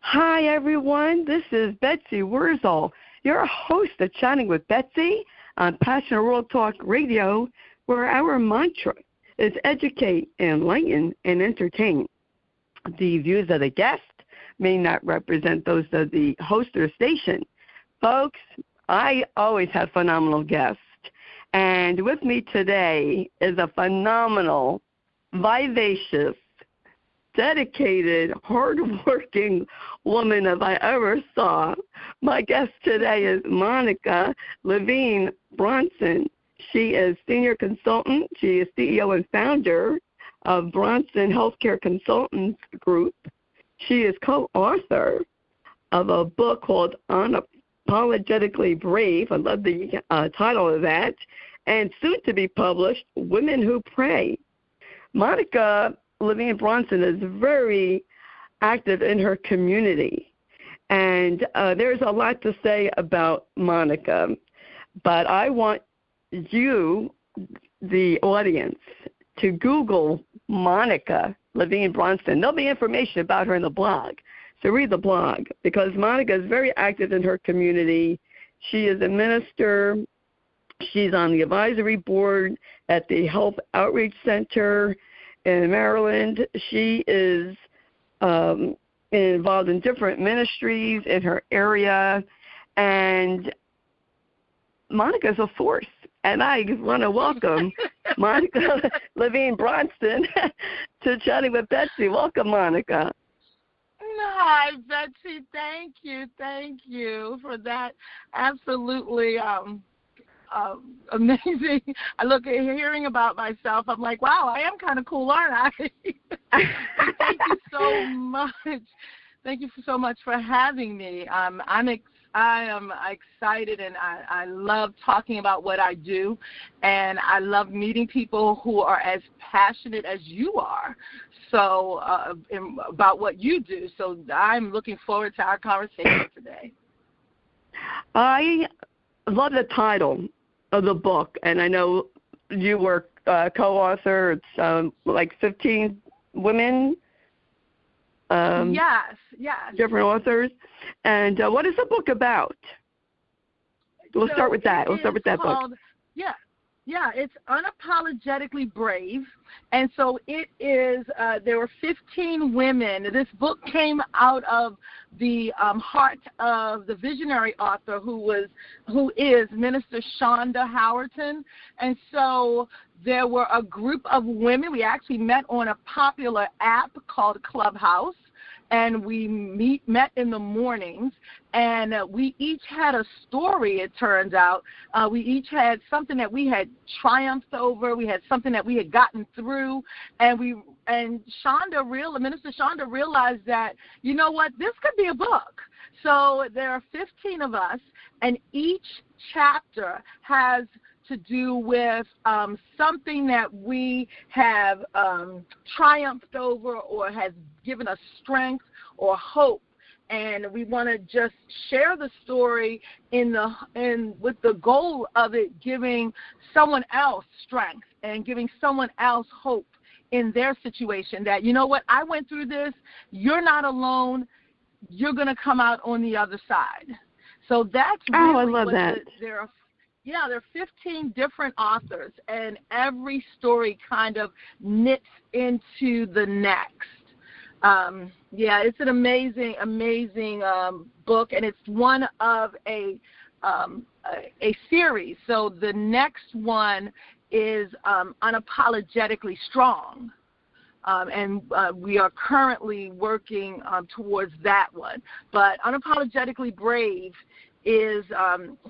Hi, everyone. This is Betsy Wurzel, your host of Chatting with Betsy on Passionate World Talk Radio, where our mantra is educate, enlighten, and entertain. The views of the guest may not represent those of the host or station. Folks, I always have phenomenal guests. And with me today is a phenomenal, vivacious, dedicated, hardworking woman if I ever saw. My guest today is Monica Levine Brunson. She is senior consultant. She is CEO and founder of Brunson Healthcare Consultants Group. She is co-author of a book called Unapologetically Brave. I love the title of that. And soon to be published, Women Who Pray. Monica Levine Brunson is very active in her community, and there's a lot to say about Monica, but I want you, the audience, to Google Monica Levine Brunson. There'll be information about her in the blog, so read the blog, because Monica is very active in her community. She is a minister. She's on the advisory board at the Health Outreach Center in Maryland. She is involved in different ministries in her area, and Monica's a force. And I want to welcome Monica Levine Brunson to Chatting with Betsy. Welcome, Monica. Hi, Betsy. Thank you for that. Absolutely. Amazing. I look at hearing about myself. I'm like, wow, I am kind of cool, aren't I? Thank you so much. Thank you so much for having me. I am excited, and I love talking about what I do, and I love meeting people who are as passionate as you are. So about what you do. So I'm looking forward to our conversation today. I love the title of the book, and I know you were co-author. It's like 15 women. Yes. Different authors. And what is the book about? We'll start with that. We'll start with that book. Yeah, it's Unapologetically Brave. And so it is, there were 15 women. This book came out of the heart of the visionary author who is Minister Shaunda Howerton. And so there were a group of women. We actually met on a popular app called Clubhouse. And we met in the mornings, and we each had a story, it turns out. We each had something that we had triumphed over. We had something that we had gotten through, and Minister Shaunda realized that, you know what, this could be a book. So there are 15 of us, and each chapter has to do with something that we have triumphed over or has given us strength or hope. And we want to just share the story with the goal of it giving someone else strength and giving someone else hope in their situation, that, you know what, I went through this, you're not alone, you're going to come out on the other side. So that's really I love that. There are 15 different authors, and every story kind of knits into the next. It's an amazing book, and it's one of a series. So the next one is Unapologetically Strong, and we are currently working towards that one. But Unapologetically Brave is,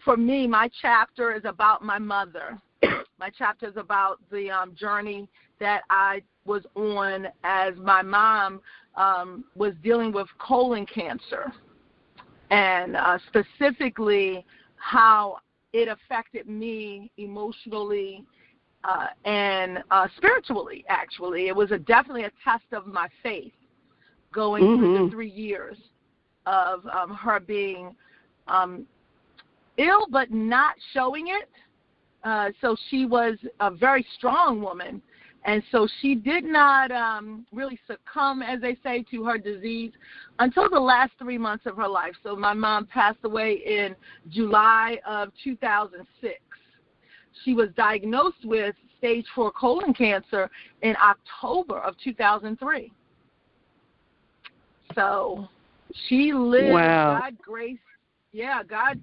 for me, my chapter is about my mother. My chapter is about the journey that I was on as my mom was dealing with colon cancer, and specifically how it affected me emotionally and spiritually, actually. It was definitely a test of my faith going through the 3 years of her being ill but not showing it. So she was a very strong woman, And so she did not really succumb, as they say, to her disease until the last 3 months of her life. So my mom passed away in July of 2006. She was diagnosed with stage 4 colon cancer in October of 2003. So she lived. Wow. God grace. Yeah, God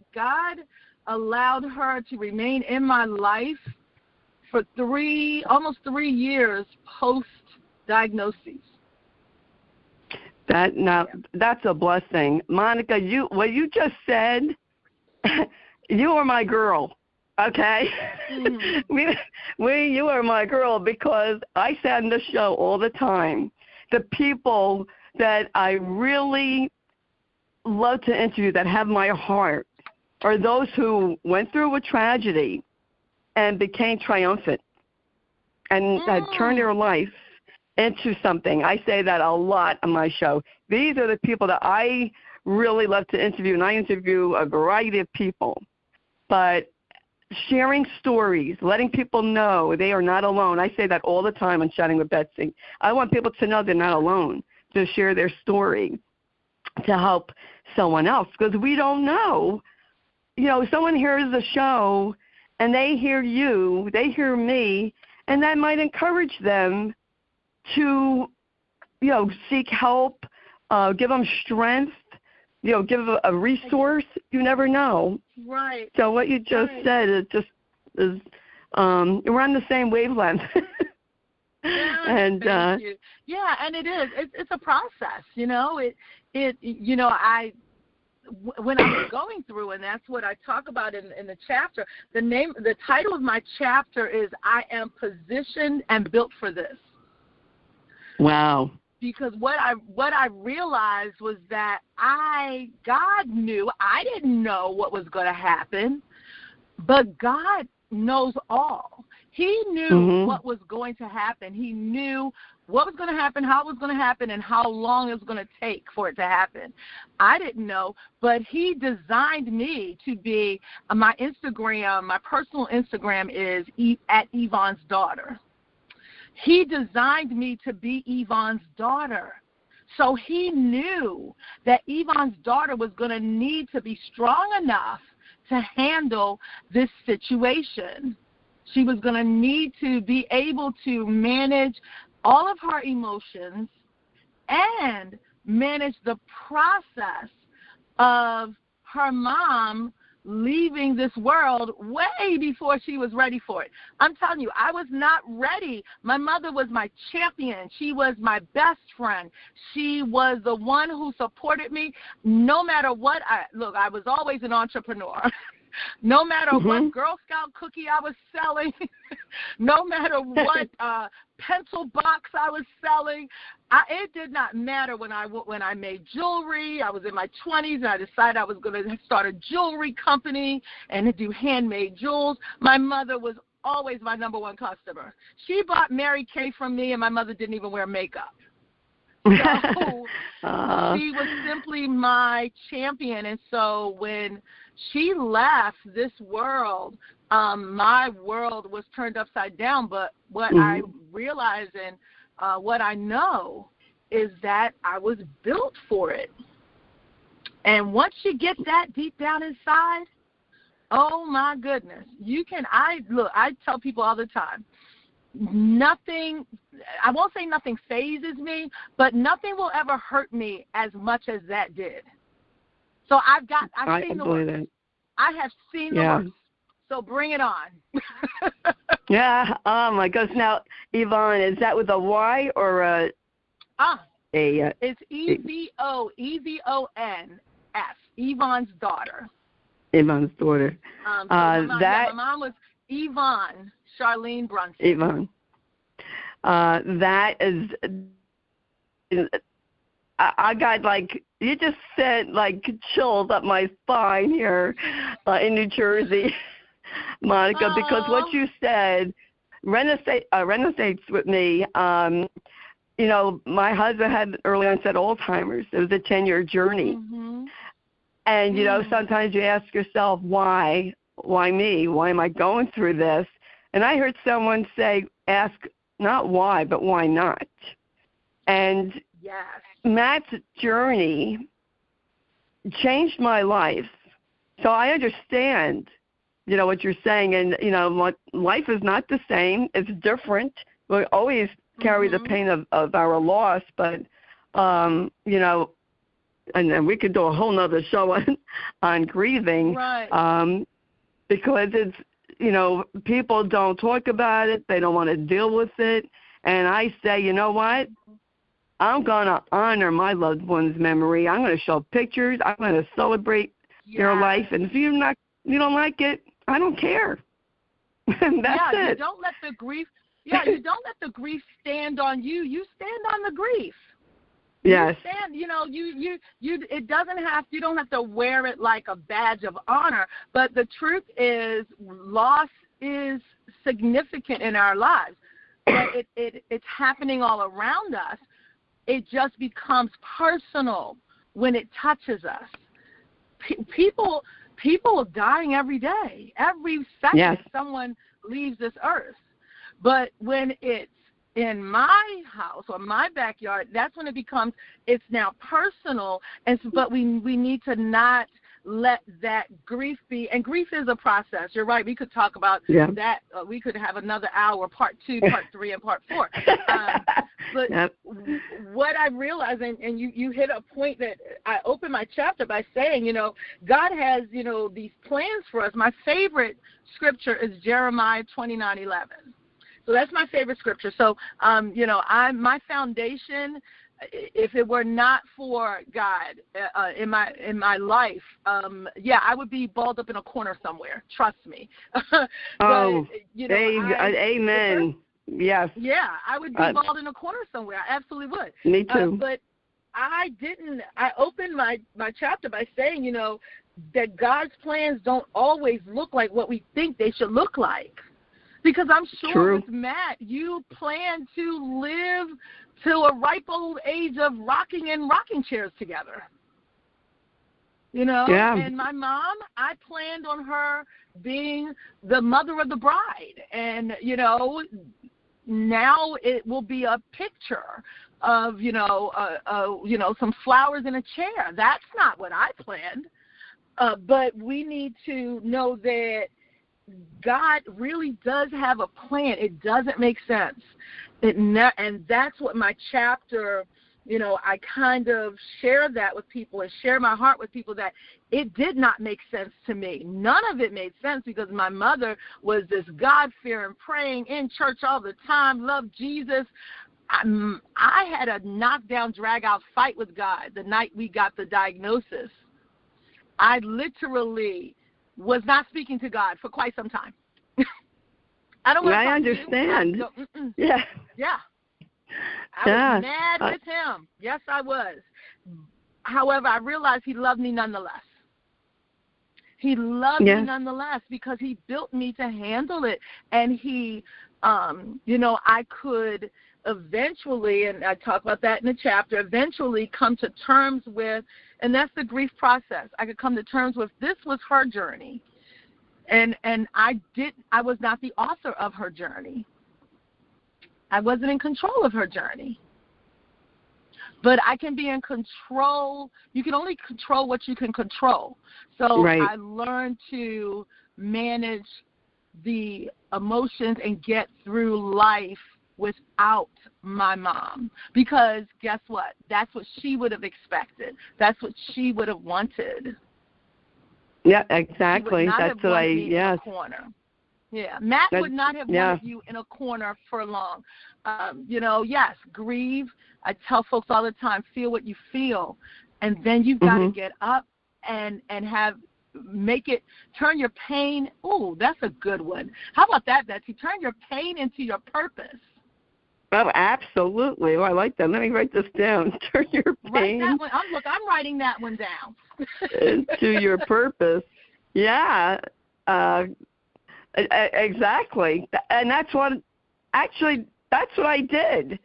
allowed her to remain in my life for almost 3 years post-diagnosis. That's a blessing. Monica, what you just said, you are my girl, okay? Mm-hmm. You are my girl because I said in the show all the time, the people that I really love to interview that have my heart are those who went through a tragedy and became triumphant and turned their life into something. I say that a lot on my show. These are the people that I really love to interview, and I interview a variety of people. But sharing stories, letting people know they are not alone. I say that all the time on Chatting with Betsy. I want people to know they're not alone, to share their story, to help someone else, because we don't know. You know, someone hears the show and they hear you, they hear me, and that might encourage them to, seek help, give them strength, give a resource. You never know. Right. So what you just said, it just is, we're on the same wavelength. Yeah, and thank you. Yeah, and it is. It's a process, when I was going through, and that's what I talk about in the chapter, the title of my chapter is I Am Positioned and Built for This. Wow. Because what I realized was that God knew. I didn't know what was going to happen, but God knows all. He knew what was going to happen. He knew what was going to happen, how it was going to happen, and how long it was going to take for it to happen. I didn't know, but he designed me to be my Instagram, my personal Instagram is at Evon's daughter. He designed me to be Evon's daughter. So he knew that Evon's daughter was going to need to be strong enough to handle this situation. She was going to need to be able to manage all of her emotions and manage the process of her mom leaving this world way before she was ready for it. I'm telling you, I was not ready. My mother was my champion. She was my best friend. She was the one who supported me no matter what. I was always an entrepreneur. No matter what Girl Scout cookie I was selling, no matter what pencil box I was selling, it did not matter when I made jewelry. I was in my 20s and I decided I was going to start a jewelry company and do handmade jewels. My mother was always my number one customer. She bought Mary Kay from me, and my mother didn't even wear makeup. So she was simply my champion. And so when she left this world, my world was turned upside down. But what I realize and what I know is that I was built for it. And once you get that deep down inside, oh my goodness, I tell people all the time, nothing, I won't say nothing phases me, but nothing will ever hurt me as much as that did. So I've seen the worst. I have seen the worst. So bring it on. Yeah. Oh my gosh. Now, Evon, is that with a Y or a? It's EVONS. Evon's daughter. Evon's daughter. My mom was Evon Charlene Brunson. Evon. That is. I got you just said chills up my spine here in New Jersey, Monica, because what you said resonates with me. My husband had early onset Alzheimer's. It was a 10-year journey. And, sometimes you ask yourself, why me? Why am I going through this? And I heard someone say, ask not why, but why not? And yes. Matt's journey changed my life. So I understand, what you're saying. And, life is not the same. It's different. We always carry the pain of our loss, but, and we could do a whole nother show on grieving. Right. Because it's, people don't talk about it. They don't want to deal with it. And I say, you know what? I'm going to honor my loved one's memory. I'm going to show pictures. I'm going to celebrate their life. And if you don't like it, I don't care. And that's it. You don't let the grief. Yeah, you don't let the grief stand on you. You stand on the grief. Yes. You stand, it doesn't have, you don't have to wear it like a badge of honor, but the truth is loss is significant in our lives. But it's happening all around us. It just becomes personal when it touches us. People are dying every day. Every second someone leaves this earth. But when it's in my house or my backyard, that's when it's now personal. But we need to not let that grief be, and grief is a process. You're right. We could talk about that. We could have another hour, part 2, part 3, and part 4. But what I realized, and you hit a point that I opened my chapter by saying, God has, these plans for us. My favorite scripture is Jeremiah 29:11. So that's my favorite scripture. So, my foundation, if it were not for God in my life, I would be balled up in a corner somewhere. Trust me. But, amen. Yes. Yeah, I would be balled in a corner somewhere. I absolutely would. Me too. But I didn't. I opened my chapter by saying, that God's plans don't always look like what we think they should look like. Because I'm sure with Matt, you plan to live till a ripe old age of rocking in rocking chairs together. Yeah. And my mom, I planned on her being the mother of the bride. And, now it will be a picture of, some flowers in a chair. That's not what I planned. But we need to know that God really does have a plan. It doesn't make sense. And that's what my chapter, I kind of share that with people and share my heart with people, that it did not make sense to me. None of it made sense because my mother was this God-fearing, praying, in church all the time, loved Jesus. I had a knockdown, drag-out fight with God the night we got the diagnosis. I literally was not speaking to God for quite some time. I don't want to I understand. Yeah. I was mad with him. Yes, I was. However, I realized he loved me nonetheless. He loved me nonetheless because he built me to handle it. And he, I could eventually, and I talk about that in the chapter, eventually come to terms with, and that's the grief process. I could come to terms with this was her journey. And I was not the author of her journey. I wasn't in control of her journey. But I can be in control. You can only control what you can control. So I learned to manage the emotions and get through life without my mom. Because guess what? That's what she would have expected. That's what she would have wanted. Yeah, exactly. That's what I, in a corner. Yeah, Matt would not have wanted you in a corner for long. Yes, grieve. I tell folks all the time, feel what you feel, and then you've got to get up and turn your pain. Oh, that's a good one. How about that, Betsy? Turn your pain into your purpose. Oh, absolutely. Oh, I like that. Let me write this down. Turn your pain. Write that one. I'm writing that one down. Into your purpose. Yeah. Exactly. And that's what I did,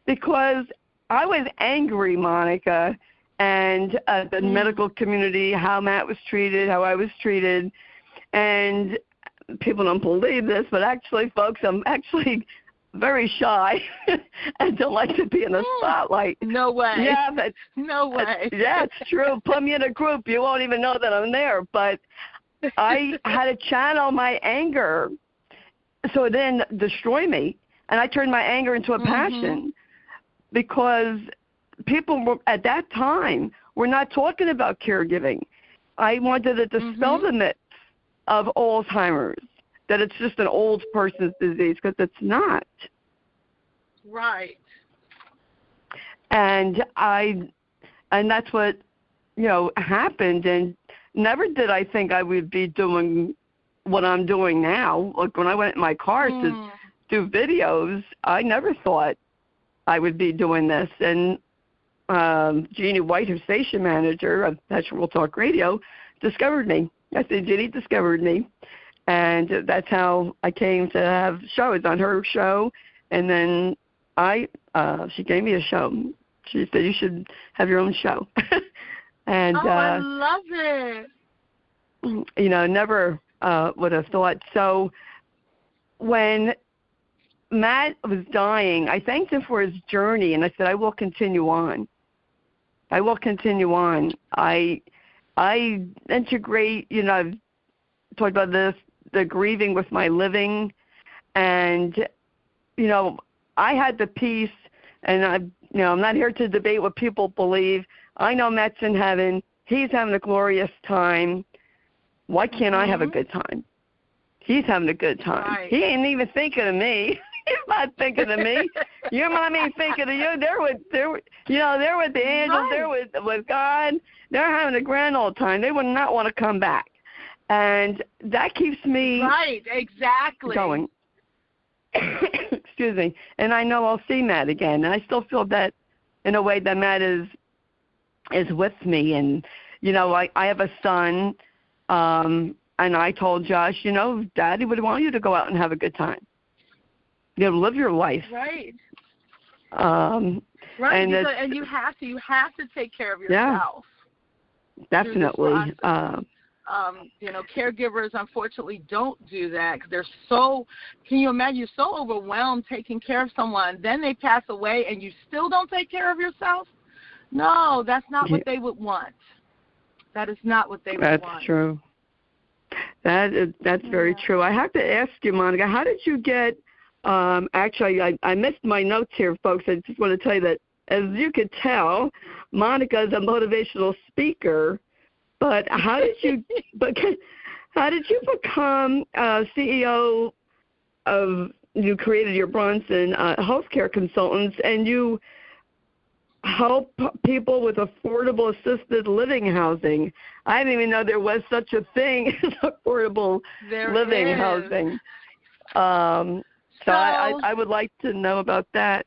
because I was angry, Monica, and the medical community, how Matt was treated, how I was treated. And people don't believe this, but actually, folks, I'm actually very shy and don't like to be in the spotlight. No way. Yeah, but no way. Yeah, it's true. Put me in a group, you won't even know that I'm there. But I had to channel my anger so it didn't destroy me, and I turned my anger into a passion because people were, at that time, were not talking about caregiving. I wanted to dispel the myth of Alzheimer's, that it's just an old person's disease, because it's not. Right. And that's what, happened. And never did I think I would be doing what I'm doing now. Like when I went in my car to do videos, I never thought I would be doing this. And Jeannie White, her station manager of National Real Talk Radio, discovered me. I said, Jeannie discovered me. And that's how I came to have shows on her show. And then she gave me a show. She said, you should have your own show. And I love it. Never would have thought. So when Matt was dying, I thanked him for his journey, and I said, I will continue on. I will continue on. I integrate, I've talked about this, the grieving with my living, and, I had the peace, and I'm not here to debate what people believe. I know Matt's in heaven. He's having a glorious time. Why can't I have a good time? He's having a good time. Right. He ain't even thinking of me. He's not thinking of me. Your mom ain't thinking of you. They're with the angels. Right. They're with God. They're having a grand old time. They would not want to come back, and that keeps me going. Excuse me. And I know I'll see Matt again, and I still feel that in a way that Matt is with me. And I have a son, and I told Josh, Daddy would want you to go out and have a good time. Live your life. Right. Right. And you have to take care of yourself. Yeah, definitely. Caregivers unfortunately don't do that because they're so. Can you imagine? You're so overwhelmed taking care of someone, then they pass away, and you still don't take care of yourself. No, that's not what they would want. That is not what they would want. That's true. That's very true. I have to ask you, Monica, how did you get? Actually, I missed my notes here, folks. I just want to tell you that, as you could tell, Monica is a motivational speaker. But how did you become CEO of? You created your Brunson Healthcare Consultants, and you help people with affordable assisted living housing. I didn't even know there was such a thing as affordable living housing. So I would like to know about that.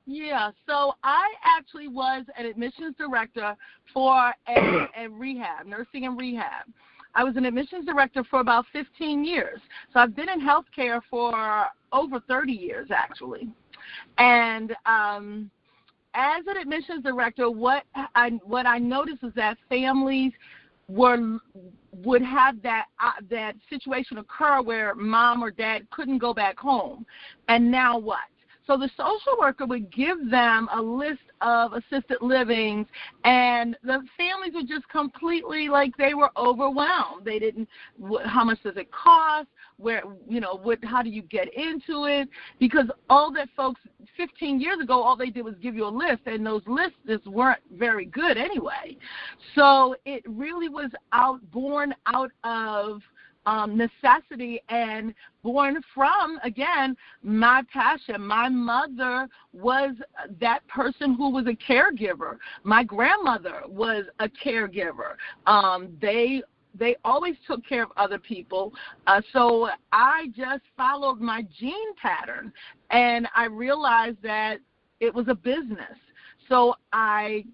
Yeah, so I actually was an admissions director for a rehab, nursing and rehab. I was an admissions director for about 15 years. So I've been in healthcare for over 30 years, actually. And as an admissions director, what I noticed is that families would have that situation occur where mom or dad couldn't go back home. And now what? So the social worker would give them a list of assisted livings, and the families were just completely like they were overwhelmed. They didn't. How much does it cost? Where how do you get into it? Because all that folks 15 years ago, all they did was give you a list, and those lists just weren't very good anyway. So it really was born out of necessity and born from, again, my passion. My mother was that person who was a caregiver. My grandmother was a caregiver. They always took care of other people. So I just followed my gene pattern, and I realized that it was a business. So I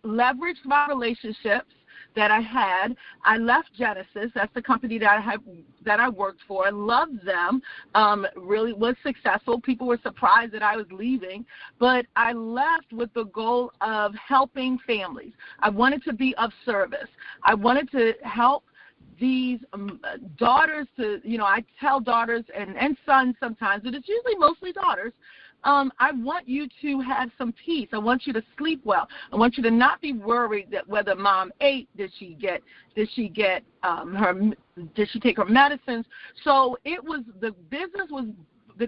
leveraged my relationships that I had. I left Genesis. That's the company that I worked for. Loved them. Really was successful. People were surprised that I was leaving, but I left with the goal of helping families. I wanted to be of service. I wanted to help these daughters to, I tell daughters and sons sometimes, but it's usually mostly daughters, I want you to have some peace. I want you to sleep well. I want you to not be worried that whether mom ate, did she take her medicines? So the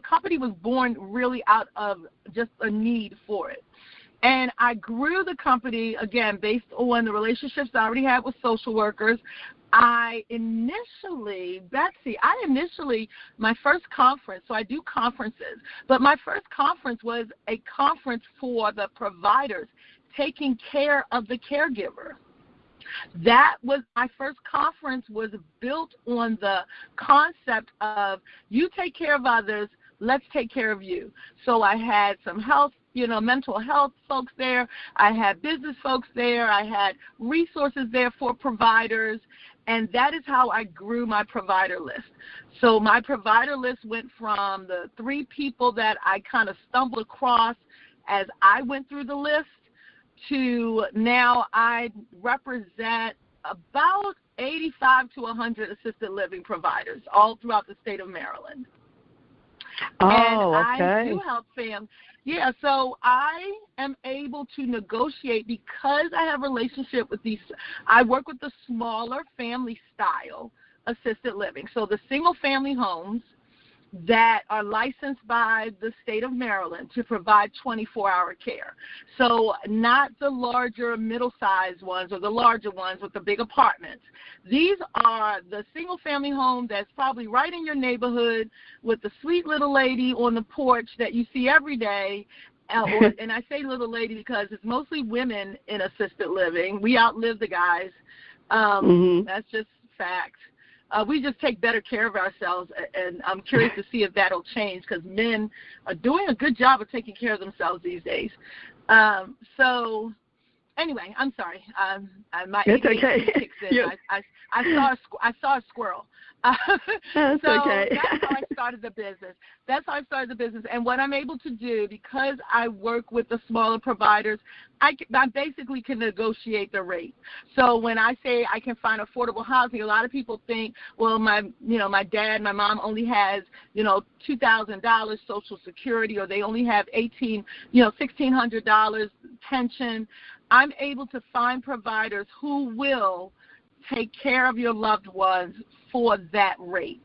company was born really out of just a need for it. And I grew the company, again, based on the relationships I already had with social workers. My first conference, so I do conferences, but my first conference was a conference for the providers taking care of the caregiver. That was my first conference, was built on the concept of you take care of others, let's take care of you. So I had some mental health folks there. I had business folks there. I had resources there for providers. And that is how I grew my provider list. So my provider list went from the 3 people that I kind of stumbled across as I went through the list to now I represent about 85 to 100 assisted living providers all throughout the state of Maryland. Oh, and okay. I do help families. Yeah, so I am able to negotiate because I have a relationship with these. I work with the smaller family style assisted living. So the single family homes that are licensed by the state of Maryland to provide 24-hour care. So not the larger middle-sized ones or the larger ones with the big apartments. These are the single-family home that's probably right in your neighborhood with the sweet little lady on the porch that you see every day. And I say little lady because it's mostly women in assisted living. We outlive the guys. That's just fact. We just take better care of ourselves, and I'm curious to see if that'll change because men are doing a good job of taking care of themselves these days. So anyway, I'm sorry. My it's okay. kicks in. I saw a squirrel. That's okay. That's how I started the business. And what I'm able to do, because I work with the smaller providers, I basically can negotiate the rate. So when I say I can find affordable housing, a lot of people think, well, my mom only has, $2,000 Social Security, or they only have $1,600 pension. I'm able to find providers who will take care of your loved ones for that rate.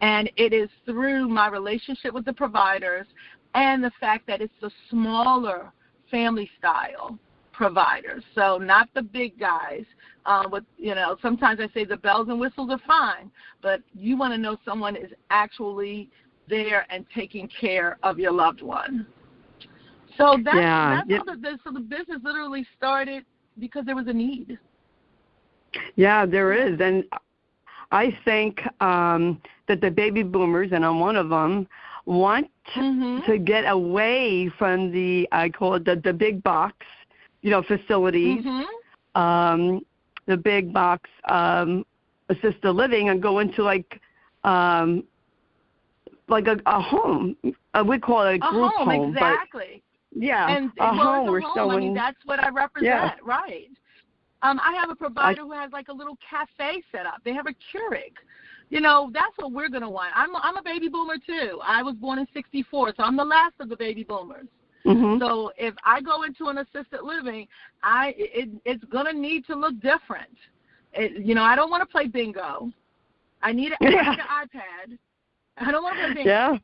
And it is through my relationship with the providers and the fact that it's the smaller family style providers. So not the big guys. Sometimes I say the bells and whistles are fine, but you want to know someone is actually there and taking care of your loved one. So that's how the business literally started because there was a need. Yeah, there is. And I think that the baby boomers, and I'm one of them, want to get away from the, I call it the big box, facilities, the big box assisted living, and go into like a home. We call it a group home. Exactly. But, yeah, and a home where someone. I mean, that's what I represent, right? I have a provider who has like a little cafe set up. They have a Keurig. That's what we're going to want. I'm a baby boomer, too. I was born in 1964, so I'm the last of the baby boomers. So if I go into an assisted living, it's going to need to look different. I don't want to play bingo. I need an iPad. I don't want to play bingo. Yeah.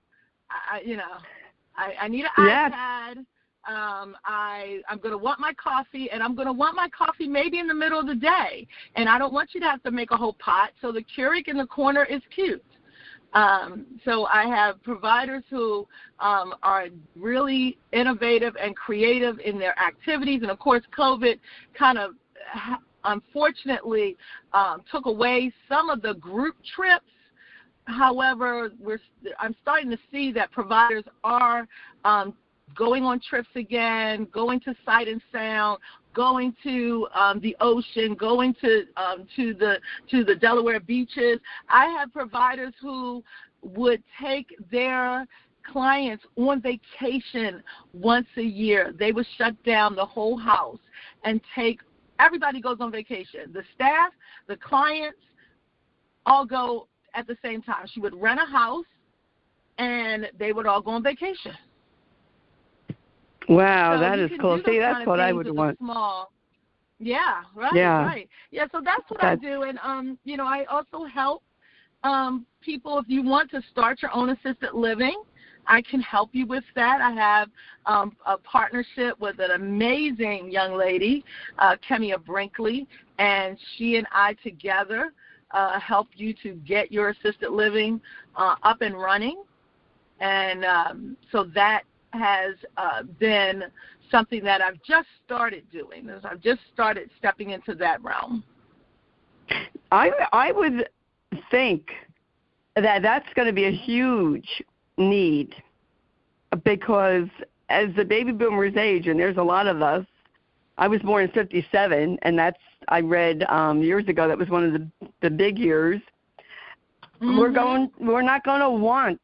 I need an iPad. I'm going to want my coffee, and I'm going to want my coffee maybe in the middle of the day. And I don't want you to have to make a whole pot, so the Keurig in the corner is cute. So I have providers who are really innovative and creative in their activities. And, of course, COVID kind of unfortunately took away some of the group trips. However, I'm starting to see that providers are going on trips again, going to Sight and Sound, going to the ocean, going to the Delaware beaches. I have providers who would take their clients on vacation once a year. They would shut down the whole house and everybody goes on vacation. The staff, the clients, all go at the same time. She would rent a house, and they would all go on vacation. Wow, So that is cool. See, that's what I would want. Small. Yeah, right, yeah. right. Yeah, so that's what I do. And, I also help people. If you want to start your own assisted living, I can help you with that. I have a partnership with an amazing young lady, Kemia Brinkley, and she and I together help you to get your assisted living up and running. And so that has been something that I've just started doing. I've just started stepping into that realm. I would think that that's going to be a huge need, because as the baby boomers age, and there's a lot of us, I was born in 1957, and I read years ago, that was one of the big years. We're not going to want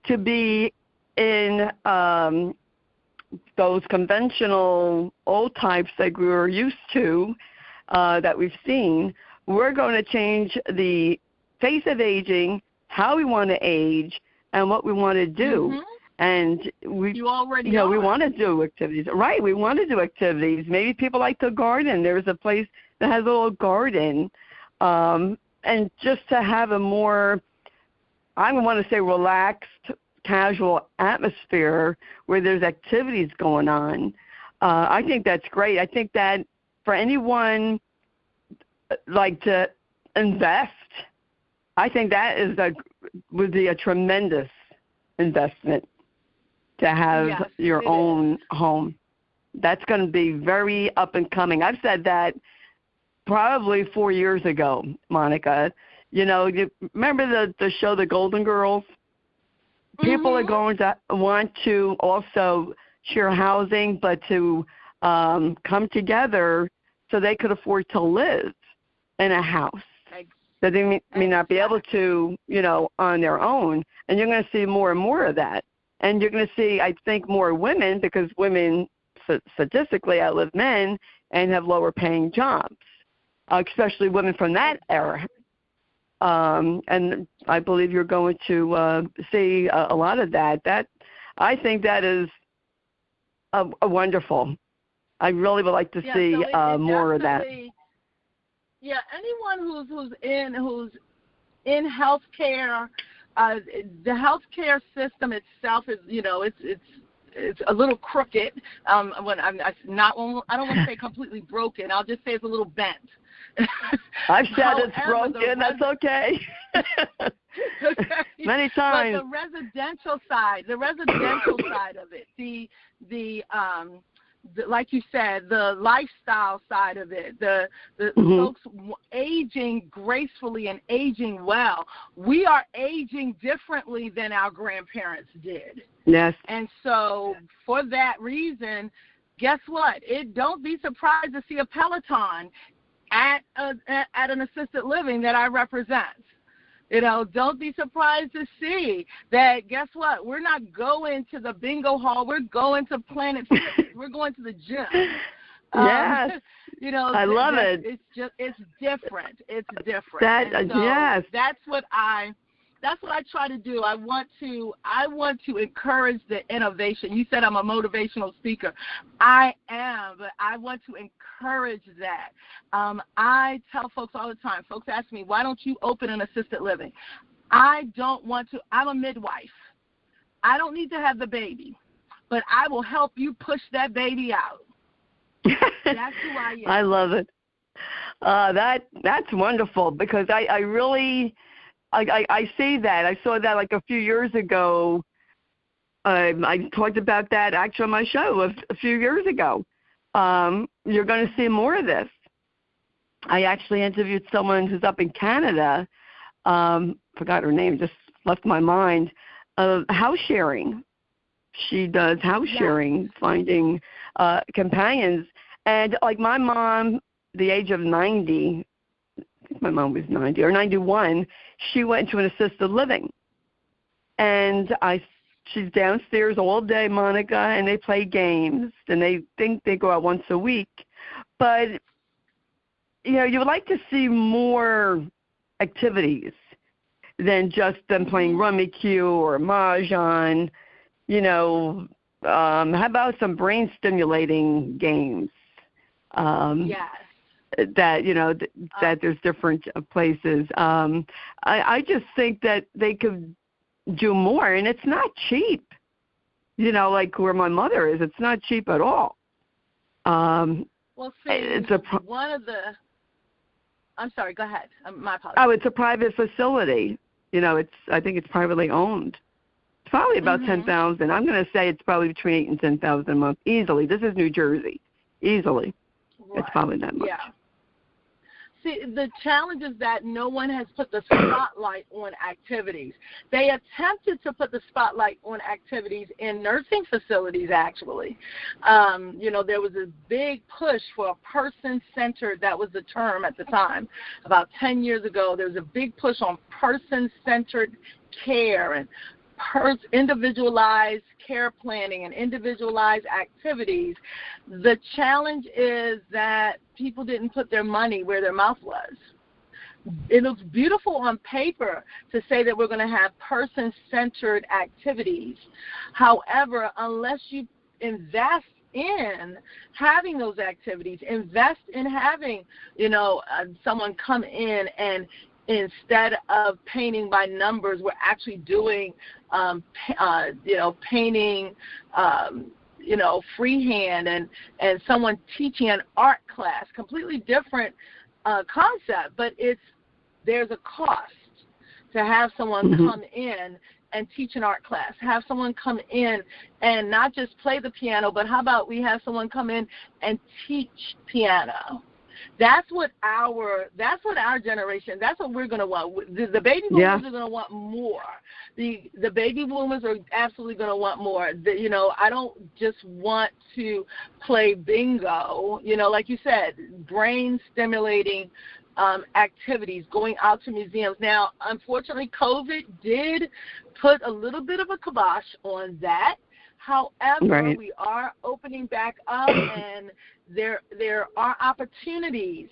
to be in those conventional old types that we were used to, that we've seen. We're going to change the face of aging, how we want to age, and what we want to do. And we want to do activities. Right, we want to do activities. Maybe people like to garden. There's a place that has a little garden. And just to have a more, I want to say, relaxed, casual atmosphere where there's activities going on. I think that's great. I think that for anyone like to invest, I think that would be a tremendous investment to have your own home. That's going to be very up and coming. I've said that probably 4 years ago, Monica. You remember the show The Golden Girls? People are going to want to also share housing, but to come together so they could afford to live in a house that they may not be able to, on their own. And you're going to see more and more of that. And you're going to see, I think, more women, because women statistically outlive men and have lower paying jobs, especially women from that era. And I believe you're going to see a lot of that. I think that is a wonderful. I really would like to see more of that. Yeah, anyone who's in healthcare, the healthcare system itself is, it's a little crooked. I don't want to say completely broken. I'll just say it's a little bent. I've said it's broken. That's okay. Many times. But the residential side of it, the like you said, the lifestyle side of it, the folks aging gracefully and aging well. We are aging differently than our grandparents did. Yes. And so for that reason, guess what? Don't be surprised to see a Peloton at an assisted living that I represent. Don't be surprised to see that, guess what? We're not going to the bingo hall. We're going to Planet Fitness. We're going to the gym. Yes. I love it. It's different. It's different. Yes. That's what I try to do. I want to encourage the innovation. You said I'm a motivational speaker. I am, but I want to encourage that. I tell folks all the time. Folks ask me, why don't you open an assisted living? I don't want to. I'm a midwife. I don't need to have the baby, but I will help you push that baby out. That's who I am. I love it. That's wonderful, because I really I see that. I saw that like a few years ago. I talked about that actually on my show a few years ago. You're going to see more of this. I actually interviewed someone who's up in Canada. Forgot her name, just left my mind. House sharing. She does house sharing, finding companions. And like my mom, the age of 90, I think my mom was 90 or 91, she went to an assisted living. And she's downstairs all day, Monica, and they play games, and they think they go out once a week. But, you would like to see more activities than just them playing rummy cue or mahjong. You know, how about some brain stimulating games? Yes. That, you know, that there's different places. I just think that they could do more, and it's not cheap. You know, like where my mother is, it's not cheap at all. Well, see, it's one of the. I'm sorry. Go ahead. My apologies. Oh, it's a private facility. You know, I think it's privately owned. It's probably about $10,000. I'm going to say it's probably between $8,000 and $10,000 a month easily. This is New Jersey, easily. Right. It's probably that much. Yeah. See, the challenge is that no one has put the spotlight on activities. They attempted to put the spotlight on activities in nursing facilities, actually. You know, there was a big push for a person-centered, that was the term at the time. About 10 years ago, there was a big push on person-centered care and individualized care planning and individualized activities. The challenge is that people didn't put their money where their mouth was. It looks beautiful on paper to say that we're going to have person-centered activities. However, unless you invest in having those activities, invest in having, you know, someone come in and instead of painting by numbers, we're actually doing, you know, painting, you know, freehand and someone teaching an art class, completely different concept, but there's a cost to have someone come in and teach an art class, have someone come in and not just play the piano, but how about we have someone come in and teach piano? That's what our generation, that's what we're going to want. The baby boomers are going to want more. The baby boomers are absolutely going to want more. You know, I don't just want to play bingo, you know, like you said, brain stimulating activities, going out to museums. Now, unfortunately, COVID did put a little bit of a kibosh on that. However, we are opening back up, and there are opportunities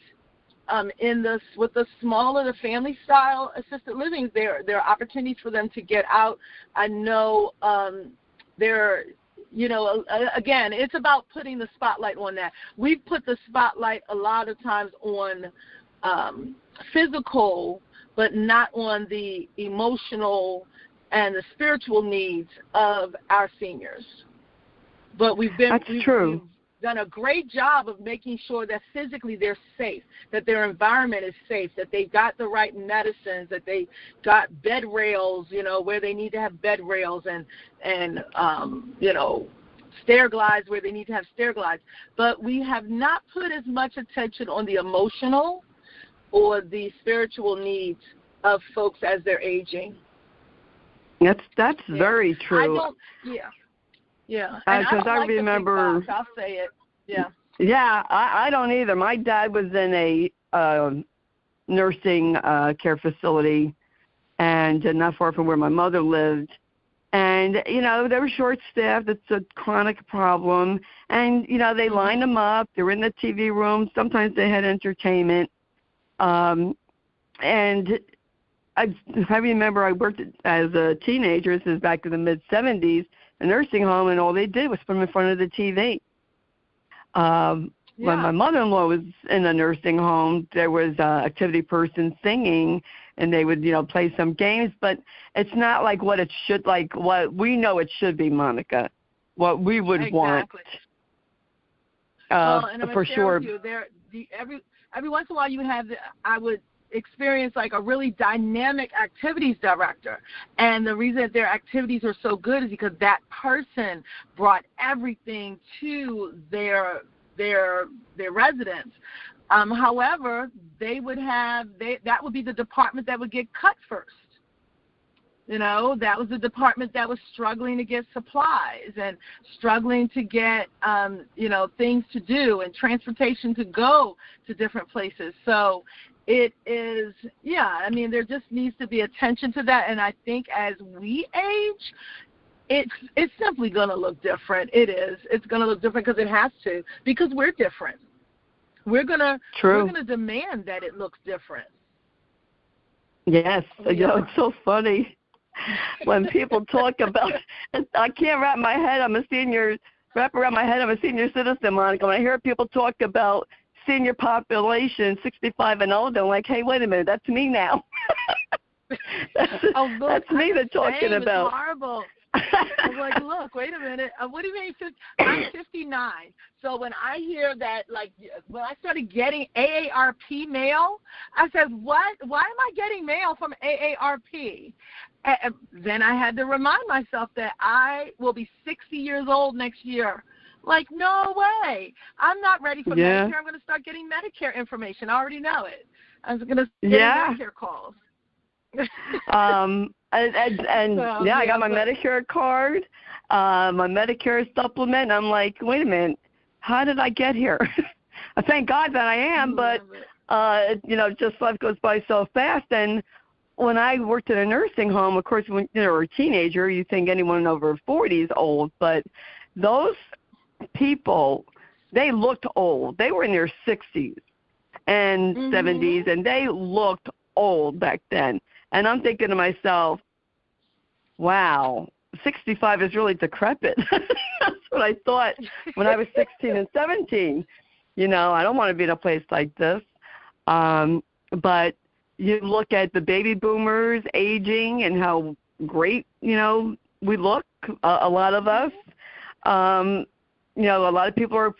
with the smaller, the family style assisted living. There are opportunities for them to get out. I know you know, again, it's about putting the spotlight on that. We've put the spotlight a lot of times on physical, but not on the emotional and the spiritual needs of our seniors. But we've done a great job of making sure that physically they're safe, that their environment is safe, that they've got the right medicines, that they got bed rails, you know, where they need to have bed rails and you know, stair glides where they need to have stair glides. But we have not put as much attention on the emotional or the spiritual needs of folks as they're aging. That's very true. Yeah. Because I remember. I'll say it. Yeah. Yeah, I don't either. My dad was in a nursing care facility, and not far from where my mother lived. And, you know, they were short-staffed. It's a chronic problem. And, you know, they line them up. They're in the TV room. Sometimes they had entertainment. And I remember I worked as a teenager. This is back in the mid-'70s, a nursing home, and all they did was put them in front of the TV. When my mother-in-law was in a nursing home, there was an activity person singing, and they would, you know, play some games, but it's not like what it should, like what we know it should be, Monica, what we would want. Well, and I'm for sure. You, every once in a while I would experience like a really dynamic activities director, and the reason that their activities are so good is because that person brought everything to their residents. However, they would have that would be the department that would get cut first. You know, that was the department that was struggling to get supplies and struggling to get, you know, things to do and transportation to go to different places. So it is, I mean, there just needs to be attention to that. And I think as we age, it's simply going to look different. It is. It's going to look different because it has to, because we're different. We're going to demand that it looks different. Yes. It's so funny when people talk about, I can't wrap around my head, I'm a senior citizen, Monica. When I hear people talk about senior population, 65 and older, I'm like, hey, wait a minute, that's me now. That's me they're talking about. It's horrible. I was like, look, wait a minute. What do you mean? I'm 59. So when I hear that, like, when I started getting AARP mail, I said, what? Why am I getting mail from AARP? And then I had to remind myself that I will be 60 years old next year. Like, no way. I'm not ready for Medicare. I'm going to start getting Medicare information. I already know it. I'm going to get Medicare calls. I got my Medicare card, my Medicare supplement. I'm like, wait a minute, how did I get here? I thank God that I am, but just life goes by so fast. And when I worked in a nursing home, of course, when you're a teenager, you think anyone over 40 is old, but those people, they looked old. They were in their 60s and 70s, and they looked old back then. And I'm thinking to myself, wow, 65 is really decrepit. That's what I thought when I was 16 and 17. I don't want to be in a place like this. But you look at the baby boomers aging and how great, we look, a lot of us. A lot of people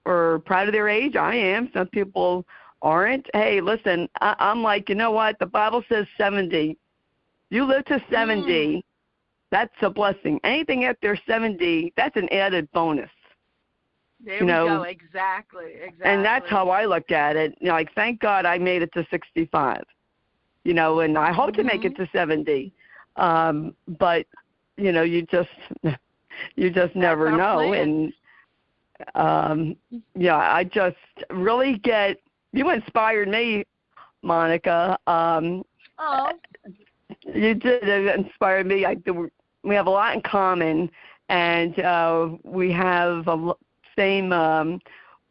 are proud of their age. I am. Some people aren't. Hey, listen, I'm like, you know what? The Bible says 70. You live to 70, that's a blessing. Anything after 70, that's an added bonus. There we go. Exactly. And that's how I look at it. Like, thank God I made it to 65. And I hope to make it to 70. But you just never know. Plan. And I just really get. You inspired me, Monica. You did inspire me. We have a lot in common, and we have a same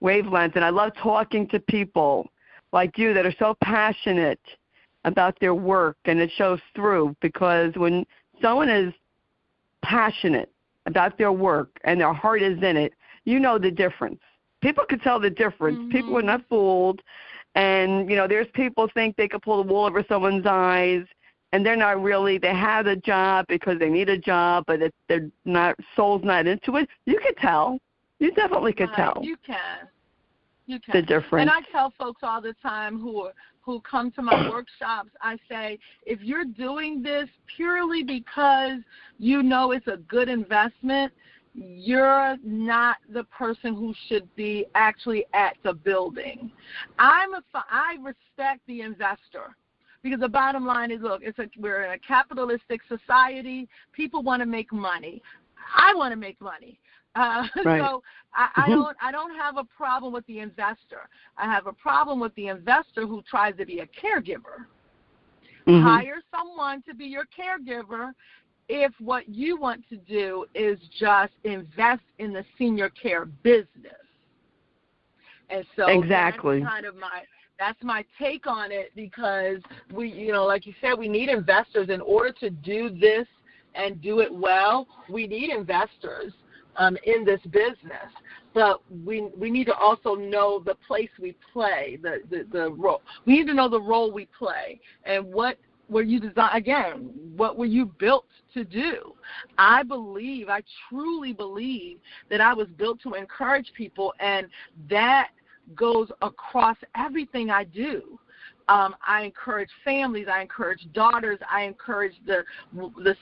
wavelength. And I love talking to people like you that are so passionate about their work, and it shows through, because when someone is passionate about their work and their heart is in it, you know the difference. People can tell the difference. People are not fooled. And, there's people think they could pull the wool over someone's eyes, and they're not really. They have a job because they need a job, but they're not, soul's not into it. You could tell. You definitely could tell. You can. The difference. And I tell folks all the time who come to my workshops, I say, if you're doing this purely because you know it's a good investment, you're not the person who should be actually at the building. I respect the investor, because the bottom line is, look, we're in a capitalistic society. People want to make money. I want to make money. Right. So I don't have a problem with the investor. I have a problem with the investor who tries to be a caregiver. Hire someone to be your caregiver if what you want to do is just invest in the senior care business. And so exactly. That's my take on it, because we, like you said, we need investors in order to do this and do it well. We need investors in this business, but we need to also know the place we play, the role. We need to know the role we play, and what were you designed, again, what were you built to do? I truly believe that I was built to encourage people, and that goes across everything I do. I encourage families, I encourage daughters, I encourage the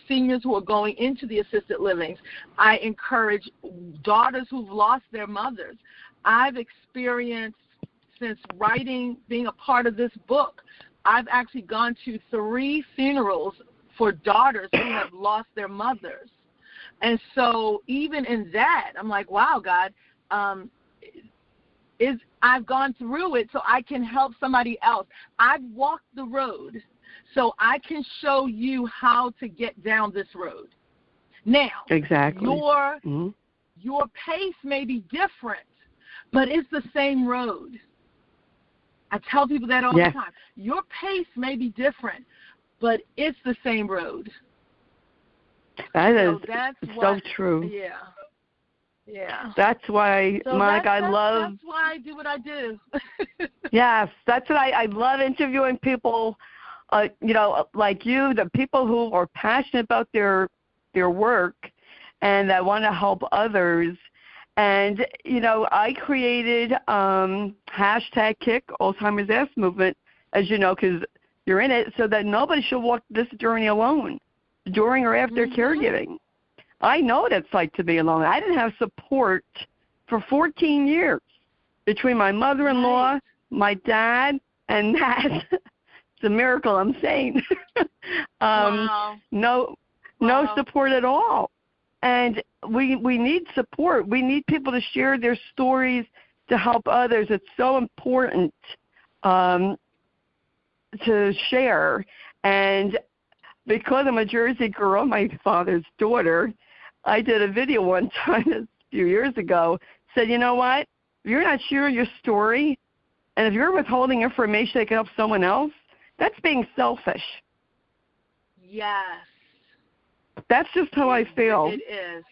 seniors who are going into the assisted livings. I encourage daughters who've lost their mothers. I've experienced, since being a part of this book, I've actually gone to 3 funerals for daughters who have lost their mothers. And so even in that, I'm like, wow, God, I've gone through it so I can help somebody else. I've walked the road so I can show you how to get down this road. Now, exactly. Your pace may be different, but it's the same road. I tell people that all the time. Your pace may be different, but it's the same road. That is that's so true. Yeah. Yeah. That's why, so Monica, that's, I love. That's why I do what I do. Yes, that's what I love interviewing people, like you, the people who are passionate about their work and that want to help others. And, I created hashtag Kick Alzheimer's Ass Movement, as you know, because you're in it, so that nobody should walk this journey alone during or after caregiving. I know what it's like to be alone. I didn't have support for 14 years between my mother-in-law, my dad, and that. It's a miracle, I'm saying. Wow. No support at all. And we need support. We need people to share their stories to help others. It's so important to share. And because I'm a Jersey girl, my father's daughter, I did a video one time a few years ago, said, you know what? If you're not sharing your story, and if you're withholding information that can help someone else, that's being selfish. Yes. That's just how I feel. It is.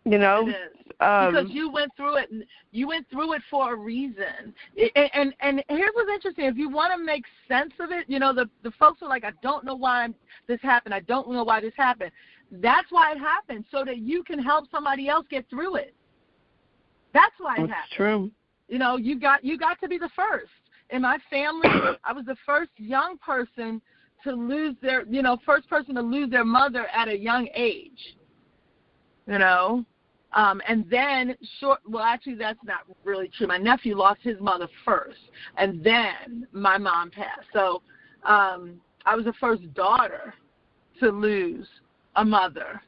It is. Because you went through it. You went through it for a reason. And here's what's interesting. If you want to make sense of it, the folks are like, I don't know why this happened. I don't know why this happened. That's why it happened, so that you can help somebody else get through it. That's why it happened. That's true. You got to be the first. In my family, I was the first young person to lose first person to lose their mother at a young age. And then actually that's not really true. My nephew lost his mother first, and then my mom passed. So I was the first daughter to lose a mother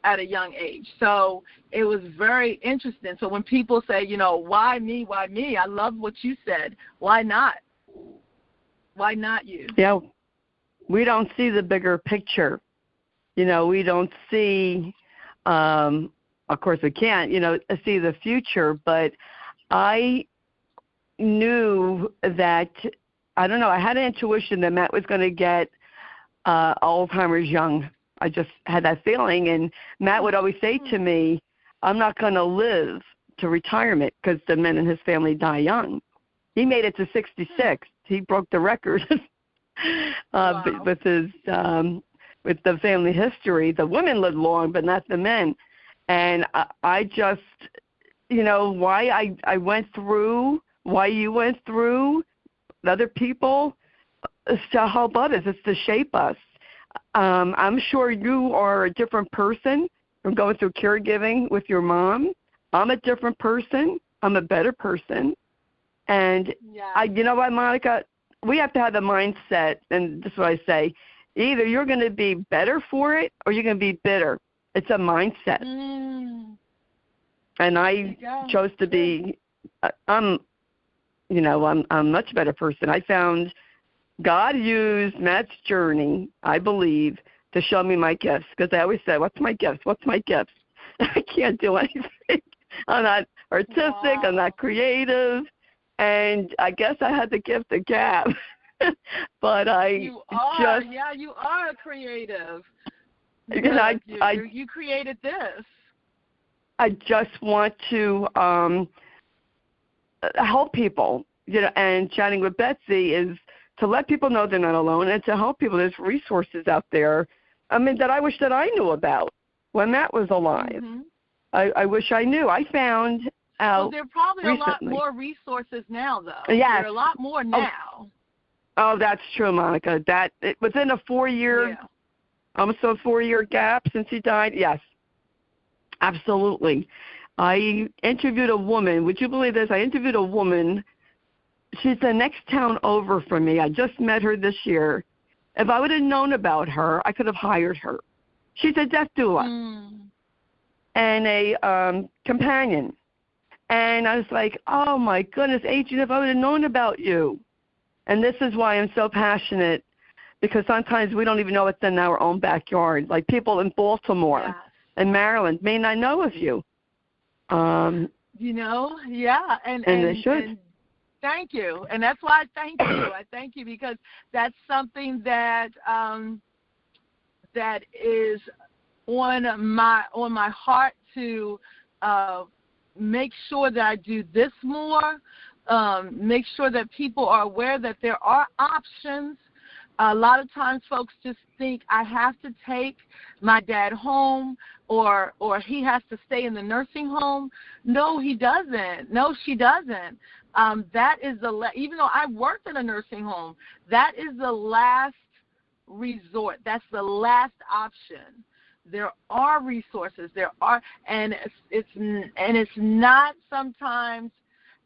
at a young age. So it was very interesting. So when people say, why me, I love what you said. Why not? Why not you? Yeah, we don't see the bigger picture. We don't see, of course we can't, see the future, but I knew that, I don't know, I had an intuition that Matt was going to get Alzheimer's young. I just had that feeling, and Matt would always say to me, I'm not going to live to retirement because the men in his family die young. He made it to 66. He broke the record Wow. with with the family history. The women lived long, but not the men. And I just, why I went through, why you went through, other people, is to help others. It's to shape us. I'm sure you are a different person from going through caregiving with your mom. I'm a different person. I'm a better person. And you know what, Monica? We have to have the mindset, and this is what I say, either you're going to be better for it or you're going to be bitter. It's a mindset. And I chose to be, I'm a much better person. I found God used Matt's journey, I believe, to show me my gifts. Because I always say, what's my gifts? What's my gifts? I can't do anything. I'm not artistic. Wow. I'm not creative. And I guess I had the gift of gab. But you are creative. You created this. I just want to help people, and chatting with Betsy is to let people know they're not alone and to help people. There's resources out there, that I wish that I knew about when Matt was alive. Mm-hmm. I wish I knew. I found out. Well, there are probably recently. A lot more resources now, though. Yes. There are a lot more now. Oh, that's true, Monica. Within a 4-year, almost a 4-year gap since he died, yes. Absolutely. I interviewed a woman. Would you believe this? I interviewed a woman. She's the next town over from me. I just met her this year. If I would have known about her, I could have hired her. She's a death doula and a companion. And I was like, oh, my goodness, Adrian, if I would have known about you. And this is why I'm so passionate, because sometimes we don't even know what's in our own backyard. Like people in Baltimore and Maryland may not know of you. And they should. Thank you, and that's why I thank you. I thank you because that's something that that is on my heart to make sure that I do this more. Make sure that people are aware that there are options. A lot of times folks just think I have to take my dad home or he has to stay in the nursing home. No, he doesn't. No, she doesn't. That is even though I worked in a nursing home, that is the last resort. That's the last option. There are resources. There are, and it's not sometimes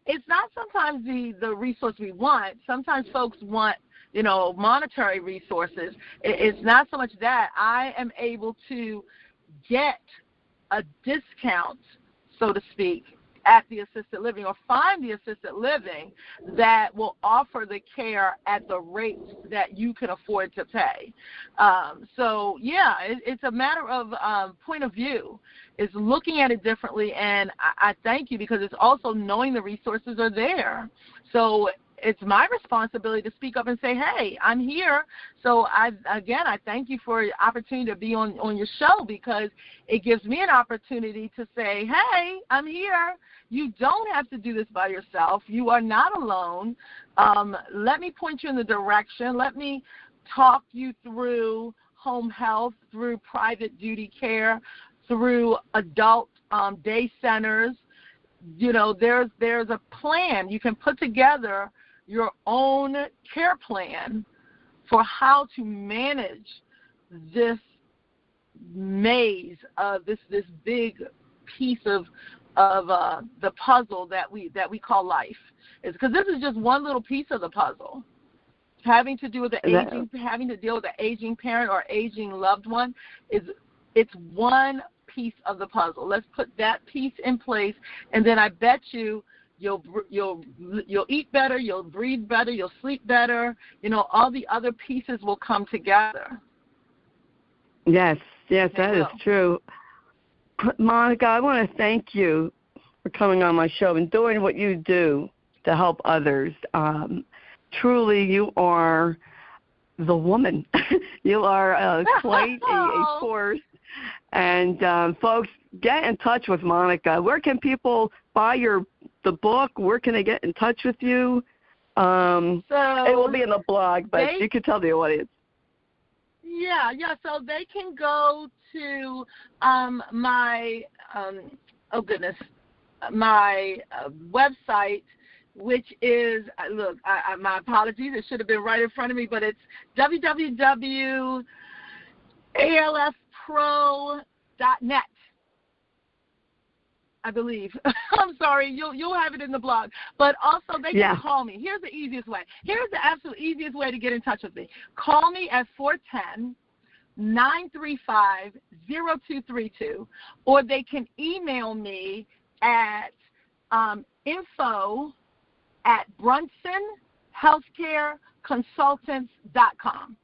the resource we want. Sometimes folks want, monetary resources. It's not so much that. I am able to get a discount, so to speak, at the assisted living, or find the assisted living that will offer the care at the rates that you can afford to pay. It's a matter of point of view. It's looking at it differently, and I thank you because it's also knowing the resources are there. So it's my responsibility to speak up and say, hey, I'm here. So I thank you for the opportunity to be on your show, because it gives me an opportunity to say, hey, I'm here. You don't have to do this by yourself. You are not alone. Let me point you in the direction. Let me talk you through home health, through private duty care, through adult day centers. There's a plan. You can put together your own care plan for how to manage this maze of this big piece of the puzzle that we call life. It's because this is just one little piece of the puzzle. Having to deal with the aging parent or aging loved one it's one piece of the puzzle. Let's put that piece in place, and then I bet you'll eat better, you'll breathe better, you'll sleep better. All the other pieces will come together. Yes, that is true. Monica, I want to thank you for coming on my show and doing what you do to help others. Truly, you are the woman. You are quite a force. And folks, get in touch with Monica. Where can people buy the book? Where can they get in touch with you? It will be in the blog, but you can tell the audience. Yeah. So they can go to my my website, which is my apologies. It should have been right in front of me, but it's www.alfpro.net. I believe. I'm sorry. You'll have it in the blog. But also they can call me. Here's the easiest way. Here's the absolute easiest way to get in touch with me. Call me at 410-935-0232, or they can email me at info@brunsonhealthcareconsultants.com.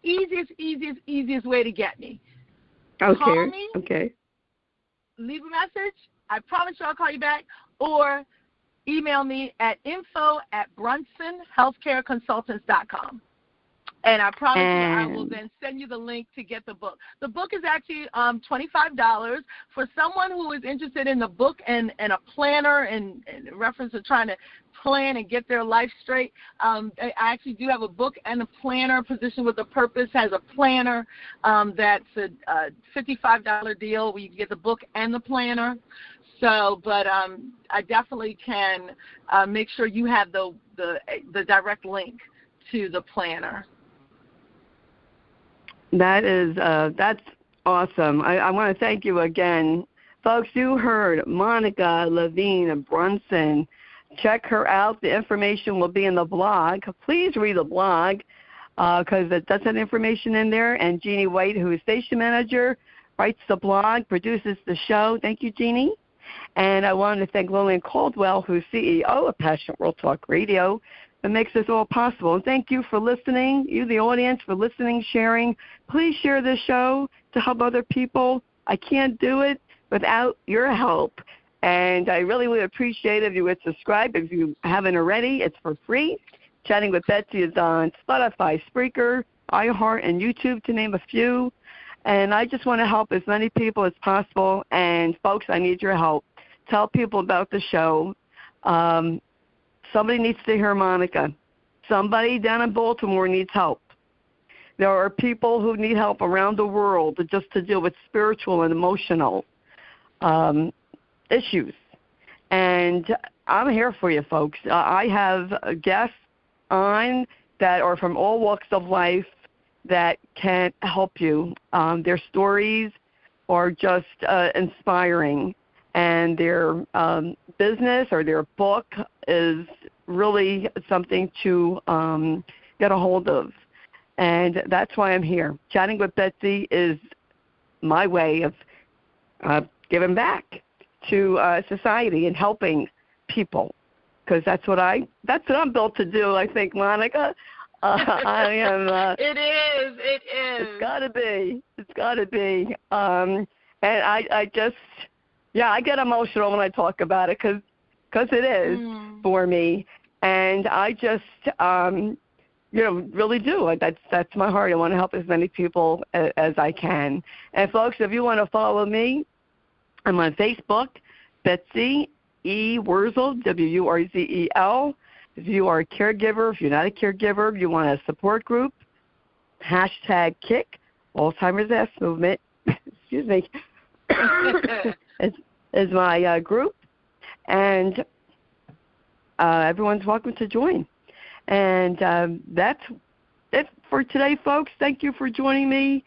Easiest way to get me. Okay. Call me. Okay. Leave a message. I promise you I'll call you back. Or email me at info@brunsonhealthcareconsultants.com. And I promise you I will then send you the link to get the book. The book is actually $25 for someone who is interested in the book and a planner and in reference to trying to plan and get their life straight. I actually do have a book and a planner. Position with a Purpose has a planner that's a $55 deal where you can get the book and the planner. So, but I definitely can make sure you have the direct link to the planner. That's awesome. I want to thank you again. Folks, you heard Monica Levine Brunson. Check her out. The information will be in the blog. Please read the blog because it does have information in there. And Jeannie White, who is station manager, writes the blog, produces the show. Thank you, Jeannie. And I wanted to thank Lillian Caldwell, who's CEO of Passionate World Talk Radio, that makes this all possible. And thank you for listening, you, the audience, for listening, sharing. Please share this show to help other people. I can't do it without your help. And I really would appreciate if you would subscribe. If you haven't already, it's for free. Chatting with Betsy is on Spotify, Spreaker, iHeart, and YouTube, to name a few. And I just want to help as many people as possible. And, folks, I need your help. Tell people about the show. Somebody needs to hear Monica. Somebody down in Baltimore needs help. There are people who need help around the world just to deal with spiritual and emotional issues. And I'm here for you, folks. I have guests on that are from all walks of life that can help you. Their stories are just inspiring, and their business or their book is really something to get a hold of. And that's why I'm here. Chatting with Betsy is my way of giving back to society and helping people, because that's what I'm built to do. I think, Monica. I am. It is. It's got to be. And I just, I get emotional when I talk about it because it is for me, and I just, really do. That's my heart. I want to help as many people as I can. And folks, if you want to follow me, I'm on Facebook, Betsy E. Wurzel, Wurzel. If you are a caregiver, if you're not a caregiver, you want a support group, #KICK, Alzheimer's Ass Movement, excuse me, is my group. And everyone's welcome to join. And that's it for today, folks. Thank you for joining me.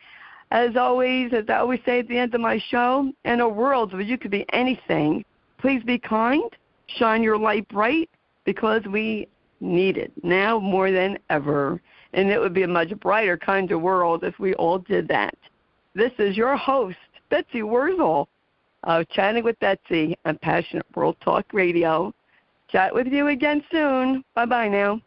As always, as I always say at the end of my show, in a world where you could be anything, please be kind, shine your light bright, because we need it now more than ever. And it would be a much brighter, kinder world if we all did that. This is your host, Betsy Wurzel, Chatting with Betsy on Passionate World Talk Radio. Chat with you again soon. Bye-bye now.